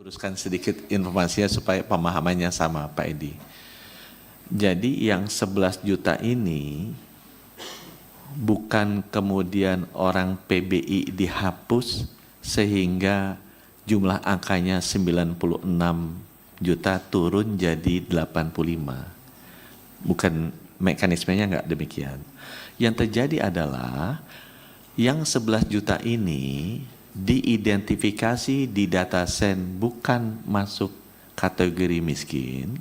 Luruskan sedikit informasinya supaya pemahamannya sama Pak Edi. Jadi yang 11 juta ini bukan kemudian orang PBI dihapus sehingga jumlah angkanya 96 juta turun jadi 85. Bukan, mekanismenya enggak demikian. Yang terjadi adalah yang 11 juta ini diidentifikasi di datasen bukan masuk kategori miskin,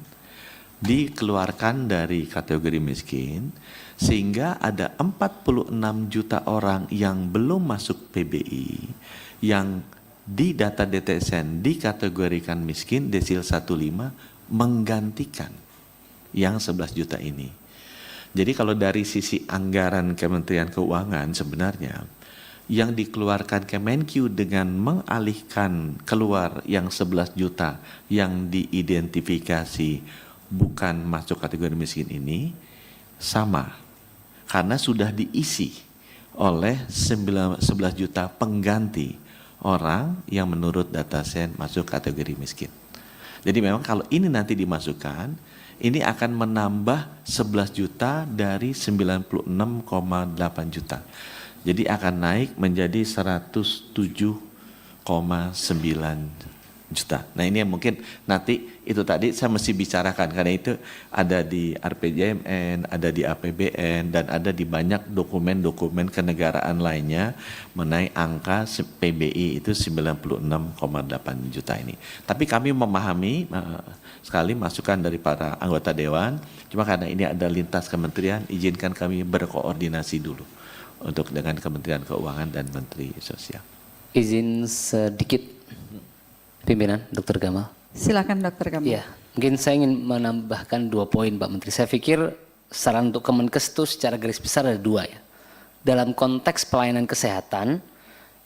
dikeluarkan dari kategori miskin, sehingga ada 46 juta orang yang belum masuk PBI, yang di data datasen dikategorikan miskin, desil 15, menggantikan yang 11 juta ini. Jadi kalau dari sisi anggaran Kementerian Keuangan sebenarnya, yang dikeluarkan Kemenkyu dengan mengalihkan keluar yang 11 juta yang diidentifikasi bukan masuk kategori miskin ini sama, karena sudah diisi oleh 11 juta pengganti orang yang menurut datasen masuk kategori miskin. Jadi memang kalau ini nanti dimasukkan, ini akan menambah 11 juta dari 96,8 juta. Jadi akan naik menjadi 107,9 juta. Nah ini yang mungkin nanti itu tadi saya mesti bicarakan, karena itu ada di RPJMN, ada di APBN, dan ada di banyak dokumen-dokumen kenegaraan lainnya mengenai angka PBI itu 96,8 juta ini. Tapi kami memahami sekali masukan dari para anggota Dewan, cuma karena ini ada lintas kementerian, izinkan kami berkoordinasi dulu untuk dengan Kementerian Keuangan dan Menteri Sosial. Izin sedikit, pimpinan Dr. Gamal. Silakan Dr. Gamal. Ya, mungkin saya ingin menambahkan 2 poin Pak Menteri. Saya pikir saran untuk Kemenkes itu secara garis besar ada 2 ya. Dalam konteks pelayanan kesehatan,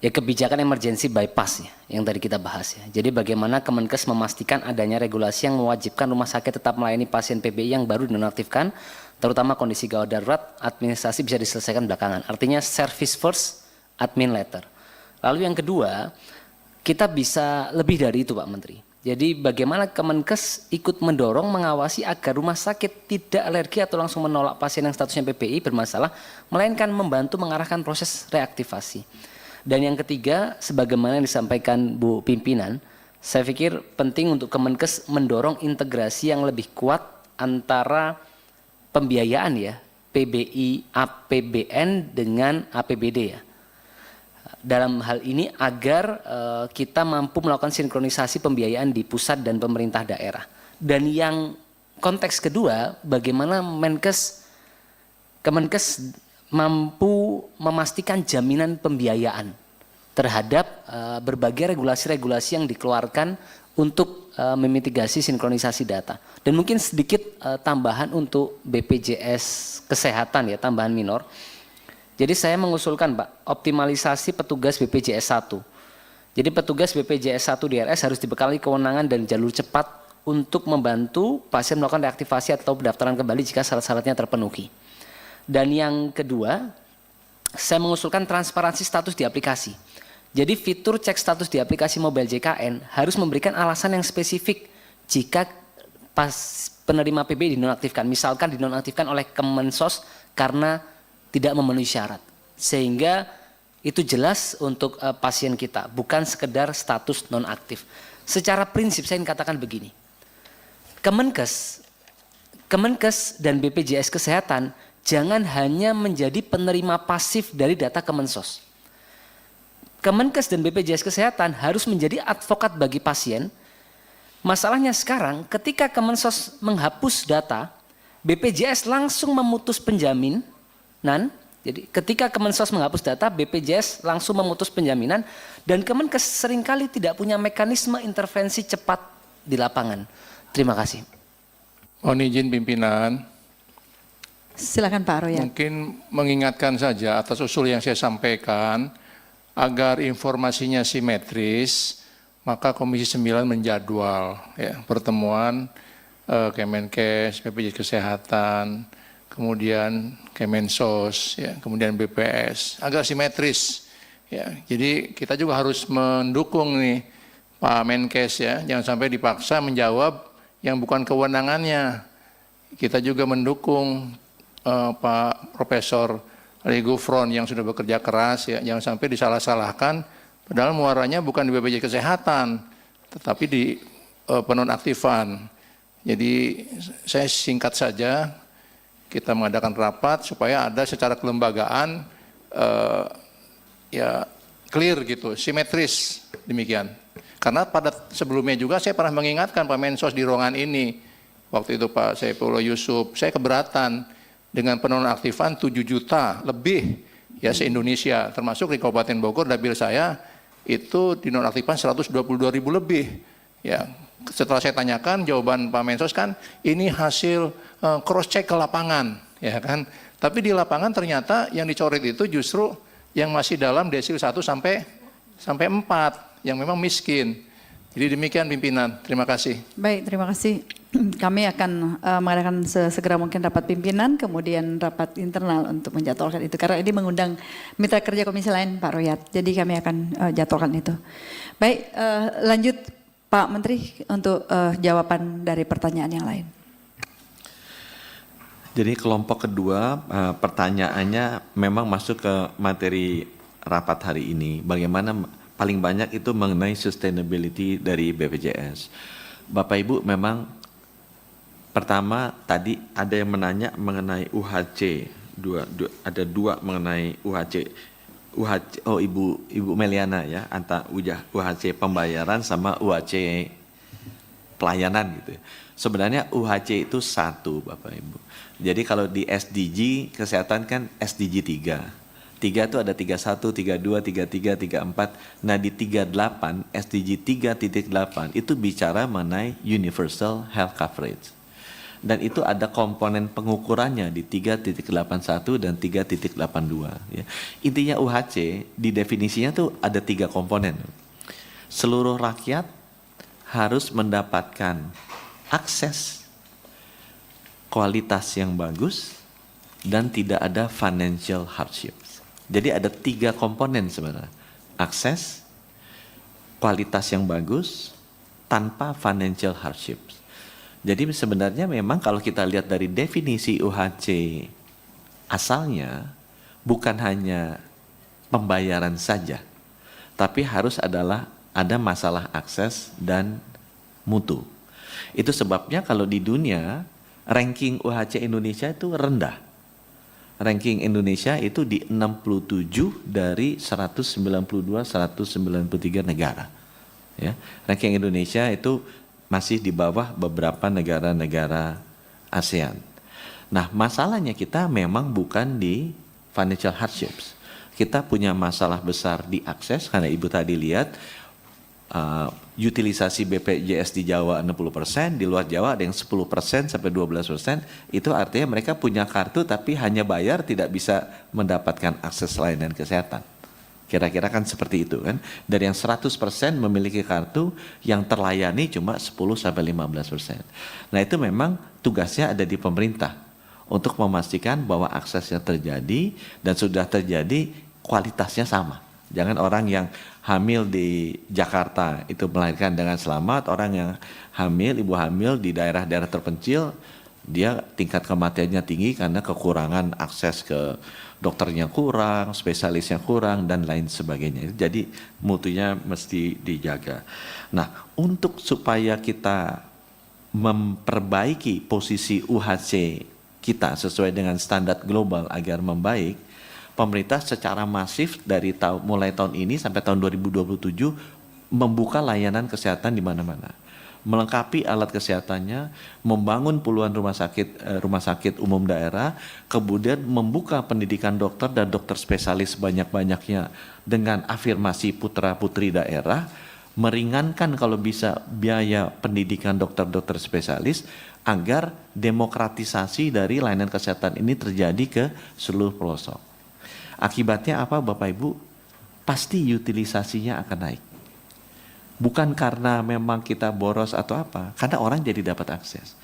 ya kebijakan emergency bypass ya, yang tadi kita bahas ya. Jadi bagaimana Kemenkes memastikan adanya regulasi yang mewajibkan rumah sakit tetap melayani pasien PBI yang baru dinonaktifkan, terutama kondisi gawat darurat, administrasi bisa diselesaikan belakangan. Artinya service first, admin later. Lalu yang kedua, kita bisa lebih dari itu Pak Menteri. Jadi bagaimana Kemenkes ikut mendorong mengawasi agar rumah sakit tidak alergi atau langsung menolak pasien yang statusnya PBI bermasalah, melainkan membantu mengarahkan proses reaktivasi. Dan yang ketiga, sebagaimana yang disampaikan Bu Pimpinan, saya pikir penting untuk Kemenkes mendorong integrasi yang lebih kuat antara pembiayaan ya, PBI, APBN dengan APBD ya. Dalam hal ini agar kita mampu melakukan sinkronisasi pembiayaan di pusat dan pemerintah daerah. Dan yang konteks kedua, bagaimana Kemenkes mampu memastikan jaminan pembiayaan terhadap berbagai regulasi-regulasi yang dikeluarkan untuk memitigasi sinkronisasi data. Dan mungkin sedikit tambahan untuk BPJS Kesehatan ya, tambahan minor. Jadi saya mengusulkan Pak, optimalisasi petugas BPJS 1. Jadi petugas BPJS 1 DRS harus dibekali kewenangan dan jalur cepat untuk membantu pasien melakukan reaktivasi atau pendaftaran kembali jika syarat-syaratnya terpenuhi. Dan yang kedua, saya mengusulkan transparansi status di aplikasi. Jadi fitur cek status di aplikasi mobile JKN harus memberikan alasan yang spesifik jika penerima PBI dinonaktifkan. Misalkan dinonaktifkan oleh Kemensos karena tidak memenuhi syarat. Sehingga itu jelas untuk pasien kita, bukan sekedar status nonaktif. Secara prinsip saya ingin katakan begini. Kemenkes dan BPJS Kesehatan jangan hanya menjadi penerima pasif dari data Kemensos. Kemenkes dan BPJS Kesehatan harus menjadi advokat bagi pasien. Masalahnya sekarang ketika Kemensos menghapus data, BPJS langsung memutus penjaminan. Jadi ketika Kemensos menghapus data, BPJS langsung memutus penjaminan, dan Kemenkes seringkali tidak punya mekanisme intervensi cepat di lapangan. Terima kasih. Mohon izin pimpinan. Silakan Pak Royan. Mungkin mengingatkan saja atas usul yang saya sampaikan, agar informasinya simetris, maka Komisi 9 menjadwal ya, pertemuan Kemenkes, BPJS Kesehatan, kemudian Kemensos, ya, kemudian BPS, agar simetris. Ya, jadi kita juga harus mendukung nih Pak Menkes ya, jangan sampai dipaksa menjawab yang bukan kewenangannya. Kita juga mendukung Pak Profesor Ali Gufron yang sudah bekerja keras ya, jangan sampai disalah-salahkan, padahal muaranya bukan di BPJS Kesehatan, tetapi di penonaktifan. Jadi saya singkat saja, kita mengadakan rapat supaya ada secara kelembagaan ya clear gitu, simetris demikian. Karena pada sebelumnya juga saya pernah mengingatkan Pak Mensos di ruangan ini, waktu itu Pak Saifullah Yusuf, saya keberatan dengan penonaktifan 7 juta lebih ya se-Indonesia, termasuk di Kabupaten Bogor, dapil saya itu dinonaktifan 122.000 lebih. Ya, setelah saya tanyakan jawaban Pak Mensos kan ini hasil cross check ke lapangan, ya kan. Tapi di lapangan ternyata yang dicoret itu justru yang masih dalam desil 1 sampai 4 yang memang miskin. Jadi demikian pimpinan, terima kasih. Baik, terima kasih. Kami akan mengadakan segera mungkin rapat pimpinan, kemudian rapat internal untuk menjadwalkan itu. Karena ini mengundang mitra kerja komisi lain, Pak Royat. Jadi kami akan jadwalkan itu. Baik, lanjut Pak Menteri untuk jawaban dari pertanyaan yang lain. Jadi kelompok kedua pertanyaannya memang masuk ke materi rapat hari ini. Bagaimana paling banyak itu mengenai sustainability dari BPJS. Bapak Ibu memang pertama tadi ada yang menanya mengenai UHC, ada dua mengenai UHC. Oh Ibu Meliana ya, antara UHC pembayaran sama UHC pelayanan gitu. Sebenarnya UHC itu satu Bapak Ibu. Jadi kalau di SDG kesehatan kan SDG 3. 3 itu ada 31, 32, 33, 34. Nah di 38, SDG 3.8 itu bicara mengenai universal health coverage. Dan itu ada komponen pengukurannya di 3.81 dan 3.82. Ya. Intinya UHC di definisinya tuh ada 3 komponen. Seluruh rakyat harus mendapatkan akses kualitas yang bagus dan tidak ada financial hardship. Jadi ada 3 komponen sebenarnya. Akses, kualitas yang bagus, tanpa financial hardship. Jadi sebenarnya memang kalau kita lihat dari definisi UHC asalnya, bukan hanya pembayaran saja, tapi harus ada masalah akses dan mutu. Itu sebabnya kalau di dunia, ranking UHC Indonesia itu rendah. Ranking Indonesia itu di 67 dari 192-193 negara. Ya, ranking Indonesia itu masih di bawah beberapa negara-negara ASEAN. Nah, masalahnya kita memang bukan di financial hardships. Kita punya masalah besar di akses karena Ibu tadi lihat utilisasi BPJS di Jawa 60%, di luar Jawa ada yang 10% sampai 12%, itu artinya mereka punya kartu tapi hanya bayar tidak bisa mendapatkan akses layanan kesehatan. Kira-kira kan seperti itu kan. Dari yang 100% memiliki kartu, yang terlayani cuma 10 sampai 15%. Nah, itu memang tugasnya ada di pemerintah untuk memastikan bahwa aksesnya terjadi dan sudah terjadi kualitasnya sama. Jangan orang yang hamil di Jakarta itu melahirkan dengan selamat, orang yang hamil, ibu hamil di daerah-daerah terpencil, dia tingkat kematiannya tinggi karena kekurangan akses ke dokternya kurang, spesialisnya kurang, dan lain sebagainya. Jadi mutunya mesti dijaga. Nah, untuk supaya kita memperbaiki posisi UHC kita sesuai dengan standar global agar membaik, pemerintah secara masif dari mulai tahun ini sampai tahun 2027 membuka layanan kesehatan di mana-mana, melengkapi alat kesehatannya, membangun puluhan rumah sakit umum daerah, kemudian membuka pendidikan dokter dan dokter spesialis banyak-banyaknya dengan afirmasi putra-putri daerah, meringankan kalau bisa biaya pendidikan dokter-dokter spesialis agar demokratisasi dari layanan kesehatan ini terjadi ke seluruh pelosok. Akibatnya apa Bapak Ibu? Pasti utilisasinya akan naik. Bukan karena memang kita boros atau apa, karena orang jadi dapat akses.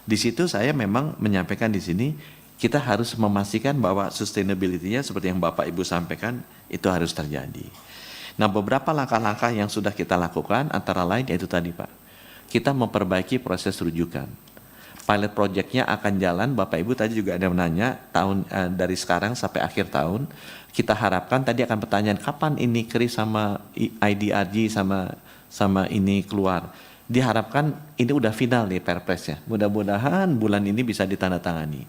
Di situ saya memang menyampaikan di sini, kita harus memastikan bahwa sustainability-nya seperti yang Bapak Ibu sampaikan, itu harus terjadi. Nah, beberapa langkah-langkah yang sudah kita lakukan antara lain yaitu tadi Pak, kita memperbaiki proses rujukan. Pilot project-nya akan jalan, Bapak Ibu tadi juga ada menanya, dari sekarang sampai akhir tahun, kita harapkan tadi akan pertanyaan, kapan ini KRIS sama IDRG sama ini keluar. Diharapkan ini udah final nih Perpresnya, mudah-mudahan bulan ini bisa ditandatangani.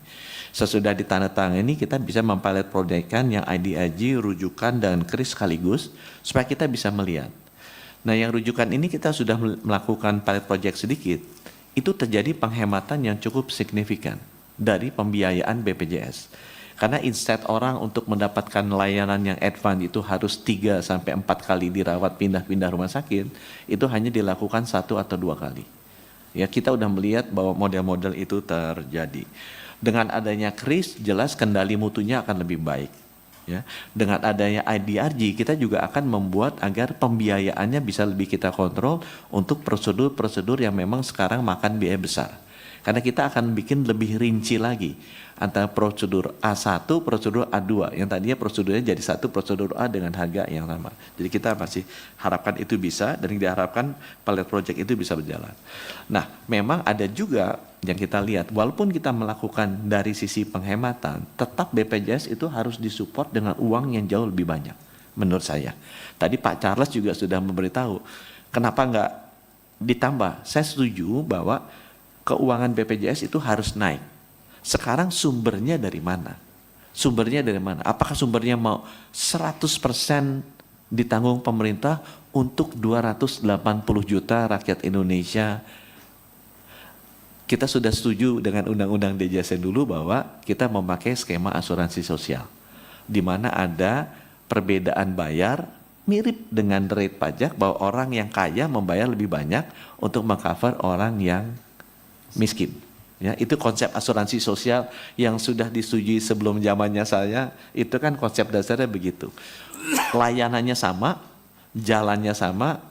Sesudah ditandatangani kita bisa mempilot project-kan yang IDRG, rujukan, dan KRIS sekaligus, supaya kita bisa melihat. Nah, yang rujukan ini kita sudah melakukan pilot project sedikit, itu terjadi penghematan yang cukup signifikan dari pembiayaan BPJS. Karena instead orang untuk mendapatkan layanan yang advance itu harus 3-4 kali dirawat pindah-pindah rumah sakit, itu hanya dilakukan 1 atau 2 kali. Ya, kita udah melihat bahwa model-model itu terjadi. Dengan adanya KRIS, jelas kendali mutunya akan lebih baik. Ya, dengan adanya IDRG kita juga akan membuat agar pembiayaannya bisa lebih kita kontrol untuk prosedur-prosedur yang memang sekarang makan biaya besar. Karena kita akan bikin lebih rinci lagi antara prosedur A1, prosedur A2 yang tadinya prosedurnya jadi satu prosedur A dengan harga yang sama. Jadi kita masih harapkan itu bisa, dan diharapkan pilot project itu bisa berjalan. Nah, memang ada juga yang kita lihat, walaupun kita melakukan dari sisi penghematan, tetap BPJS itu harus disupport dengan uang yang jauh lebih banyak, menurut saya. Tadi Pak Charles juga sudah memberitahu, kenapa nggak ditambah? Saya setuju bahwa keuangan BPJS itu harus naik. Sekarang sumbernya dari mana? Sumbernya dari mana? Apakah sumbernya mau 100% ditanggung pemerintah untuk 280 juta rakyat Indonesia? Kita sudah setuju dengan Undang-Undang DJSN dulu bahwa kita memakai skema asuransi sosial, di mana ada perbedaan bayar mirip dengan rate pajak, bahwa orang yang kaya membayar lebih banyak untuk mengcover orang yang miskin. Ya, itu konsep asuransi sosial yang sudah disetujui sebelum zamannya saya, itu kan konsep dasarnya begitu. Layanannya sama, jalannya sama,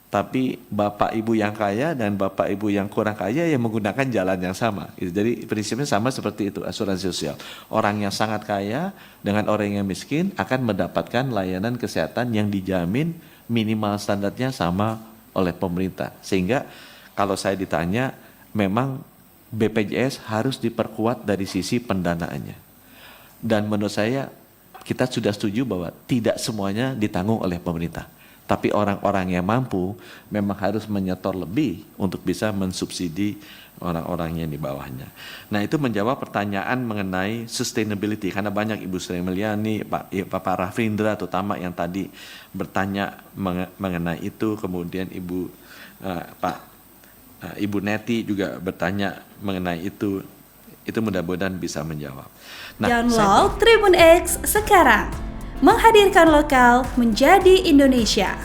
tapi bapak ibu yang kaya dan bapak ibu yang kurang kaya yang menggunakan jalan yang sama. Jadi prinsipnya sama seperti itu asuransi sosial. Orang yang sangat kaya dengan orang yang miskin akan mendapatkan layanan kesehatan yang dijamin minimal standarnya sama oleh pemerintah. Sehingga kalau saya ditanya, memang BPJS harus diperkuat dari sisi pendanaannya. Dan menurut saya kita sudah setuju bahwa tidak semuanya ditanggung oleh pemerintah. Tapi orang-orang yang mampu memang harus menyetor lebih untuk bisa mensubsidi orang-orang yang di bawahnya. Nah, itu menjawab pertanyaan mengenai sustainability. Karena banyak Ibu Sri Mulyani, Pak Rafindra terutama yang tadi bertanya mengenai itu. Kemudian Ibu Neti juga bertanya mengenai itu mudah-mudahan bisa menjawab. Nah, download Tribun X sekarang, menghadirkan lokal menjadi Indonesia.